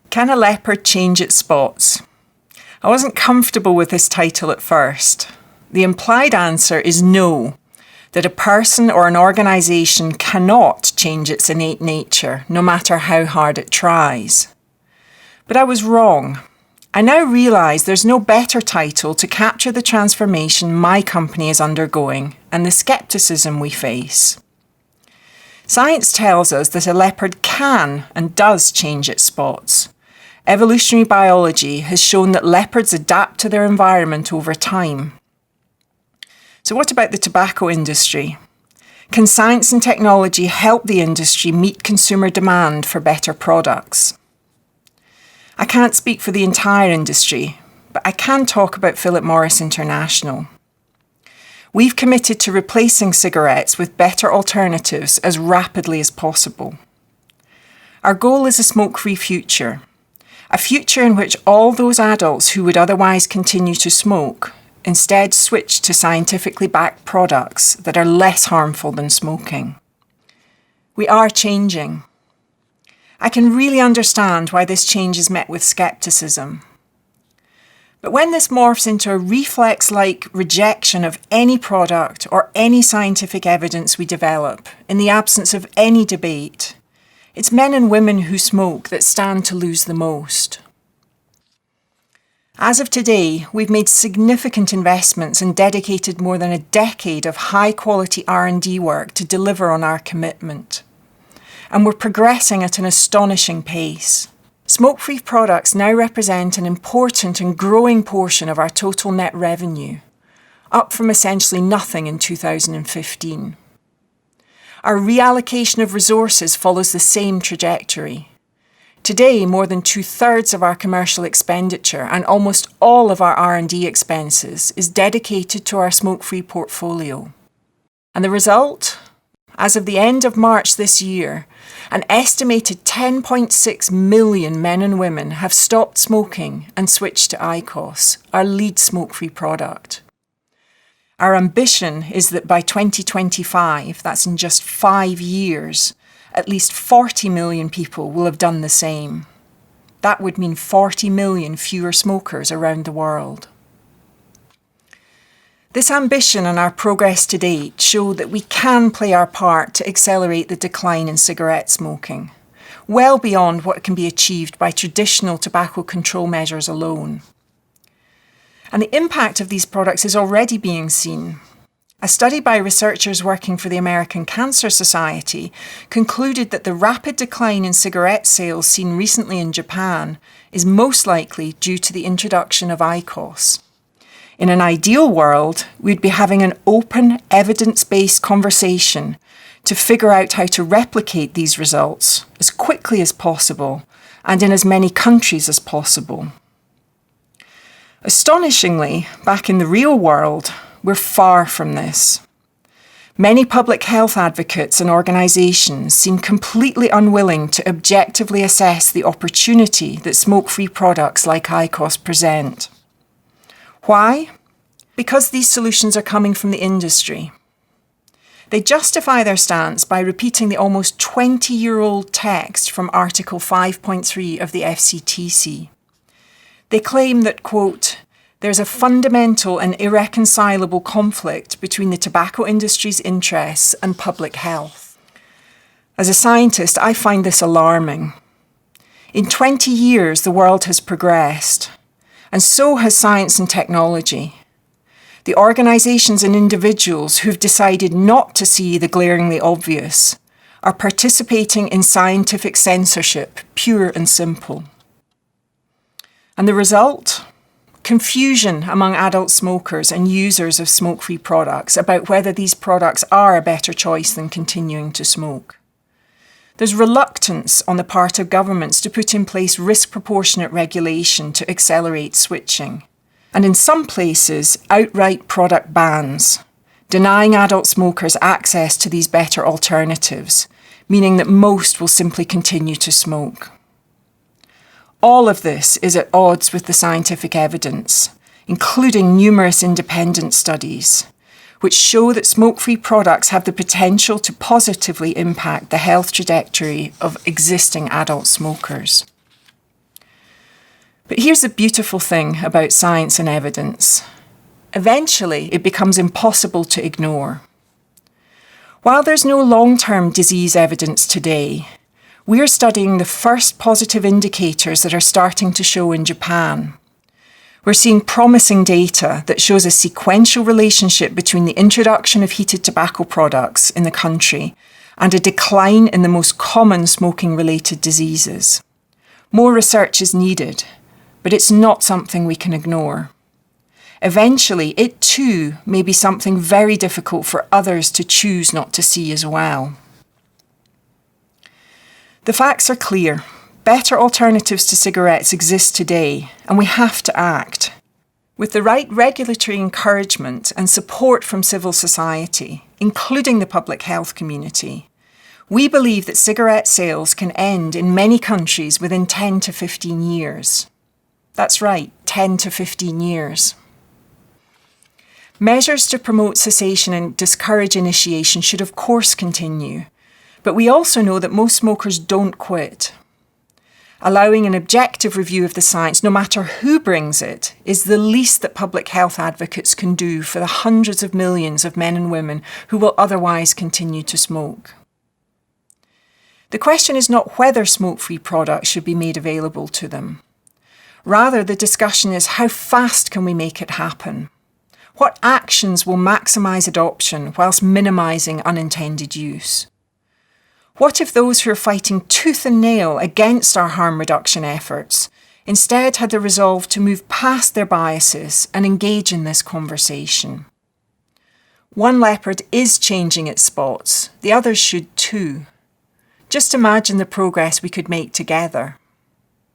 Can a leopard change its spots? I wasn't comfortable with this title at first. The implied answer is no, that a person or an organisation cannot change its innate nature, no matter how hard it tries. But I was wrong. I now realise there's no better title to capture the transformation my company is undergoing and the scepticism we face. Science tells us that a leopard can and does change its spots. Evolutionary biology has shown that leopards adapt to their environment over time. So what about the tobacco industry? Can science and technology help the industry meet consumer demand for better products? I can't speak for the entire industry, but I can talk about Philip Morris International. We've committed to replacing cigarettes with better alternatives as rapidly as possible. Our goal is a smoke-free future. A future in which all those adults who would otherwise continue to smoke instead switch to scientifically backed products that are less harmful than smoking. We are changing. I can really understand why this change is met with scepticism. But when this morphs into a reflex-like rejection of any product or any scientific evidence we develop, in the absence of any debate, it's men and women who smoke that stand to lose the most. As of today, we've made significant investments and dedicated more than a decade of high-quality R&D work to deliver on our commitment. And we're progressing at an astonishing pace. Smoke-free products now represent an important and growing portion of our total net revenue, up from essentially nothing in 2015. Our reallocation of resources follows the same trajectory. Today, more than 2/3 of our commercial expenditure and almost all of our R&D expenses is dedicated to our smoke-free portfolio. And the result? As of the end of March this year, an estimated 10.6 million men and women have stopped smoking and switched to IQOS, our lead smoke-free product. Our ambition is that by 2025, that's in just 5 years, at least 40 million people will have done the same. That would mean 40 million fewer smokers around the world. This ambition and our progress to date show that we can play our part to accelerate the decline in cigarette smoking, well beyond what can be achieved by traditional tobacco control measures alone. And the impact of these products is already being seen. A study by researchers working for the American Cancer Society concluded that the rapid decline in cigarette sales seen recently in Japan is most likely due to the introduction of IQOS. In an ideal world, we'd be having an open, evidence-based conversation to figure out how to replicate these results as quickly as possible and in as many countries as possible. Astonishingly, back in the real world, we're far from this. Many public health advocates and organisations seem completely unwilling to objectively assess the opportunity that smoke-free products like IQOS present. Why? Because these solutions are coming from the industry. They justify their stance by repeating the almost 20-year-old text from Article 5.3 of the FCTC. They claim that, quote, there's a fundamental and irreconcilable conflict between the tobacco industry's interests and public health. As a scientist, I find this alarming. In 20 years, the world has progressed, and so has science and technology. The organisations and individuals who've decided not to see the glaringly obvious are participating in scientific censorship, pure and simple. And the result? Confusion among adult smokers and users of smoke-free products about whether these products are a better choice than continuing to smoke. There's reluctance on the part of governments to put in place risk-proportionate regulation to accelerate switching. And in some places, outright product bans, denying adult smokers access to these better alternatives, meaning that most will simply continue to smoke. All of this is at odds with the scientific evidence, including numerous independent studies, which show that smoke-free products have the potential to positively impact the health trajectory of existing adult smokers. But here's the beautiful thing about science and evidence. Eventually, it becomes impossible to ignore. While there's no long-term disease evidence today, we're studying the first positive indicators that are starting to show in Japan. We're seeing promising data that shows a sequential relationship between the introduction of heated tobacco products in the country and a decline in the most common smoking-related diseases. More research is needed, but it's not something we can ignore. Eventually, it too may be something very difficult for others to choose not to see as well. The facts are clear. Better alternatives to cigarettes exist today, and we have to act. With the right regulatory encouragement and support from civil society, including the public health community, we believe that cigarette sales can end in many countries within 10 to 15 years. That's right, 10 to 15 years. Measures to promote cessation and discourage initiation should of course continue, but we also know that most smokers don't quit. Allowing an objective review of the science, no matter who brings it, is the least that public health advocates can do for the hundreds of millions of men and women who will otherwise continue to smoke. The question is not whether smoke-free products should be made available to them. Rather, the discussion is how fast can we make it happen? What actions will maximise adoption whilst minimising unintended use? What if those who are fighting tooth and nail against our harm reduction efforts instead had the resolve to move past their biases and engage in this conversation? One leopard is changing its spots, the others should too. Just imagine the progress we could make together.